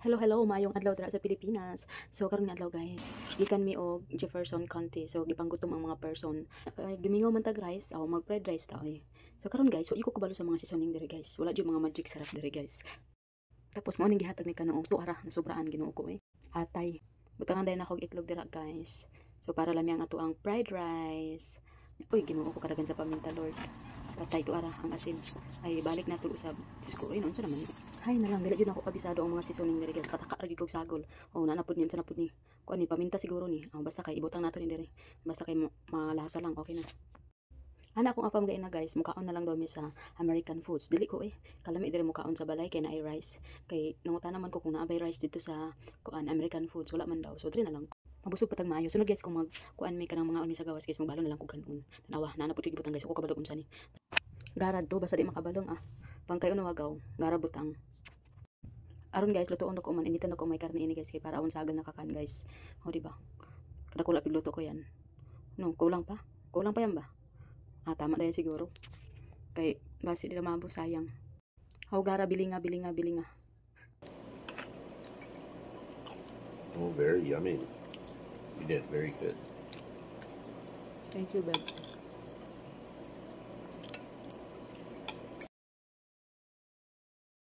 Hello, hello, maayong adlaw dira sa Pilipinas. So karon nga adlaw guys, gikan mi og Jefferson County. So gipanggutom ang mga person. Gimingaw man tag rice, aw mag fried rice ta eh. So karon guys, wala ko kabalo sa mga seasoning diri guys. Wala jud mga magic sarap diri guys. Tapos mo ning gihatag ni kanang tuara na sobraan Ginoo ko eh. Atay. Butangan dai na kog itlog dira guys. So para lami ang ato ang fried rice. Uy, Ginoo ko kadagan sa paminta Lord. Patay ko ara ang asin. Ay balik na to usab. Diyos ko, ay noon sa naman. Hay na lang, dili jud ako kabisado ang mga seasoning diri guys. Pataka ra gid kog sagol. Oh, nanapod niyon sa napod ni. Kuan ni paminta siguro ni. Oh, basta kay ibutang nato ni diri. Basta kay malasa lang okay na. Ana akong apam gay na guys, mukaon na lang daw mi sa American foods. Dili ko eh. Kalami diri mukaon sa balay kay naay rice. Kay nangutan naman ko kung naabay rice dito sa kuan American foods, wala man daw. So diri na lang. Mabusog patag maayo. Sunod guys kung mag kuan mi kanang mga unmi sa gawas guys, magbalo na lang ko kanon. Tanawa, nanapod ko gibutang guys. Ako kabalo unsa ni. Garad to basta di makabalong ah. Pangkayo na wagaw, gara butang. Aron guys, lutoon ko man initan ko may karne ini guys kay para unsagan nakakan guys. O di ba? Kada ko pigluto ko yan. No, kulang pa. Kulang pa yan ba? Ah, tama na yan siguro. Kay basi di na mabo sayang. Haw gara bilinga bilinga bilinga. Oh, very yummy. You did very good. Thank you, babe.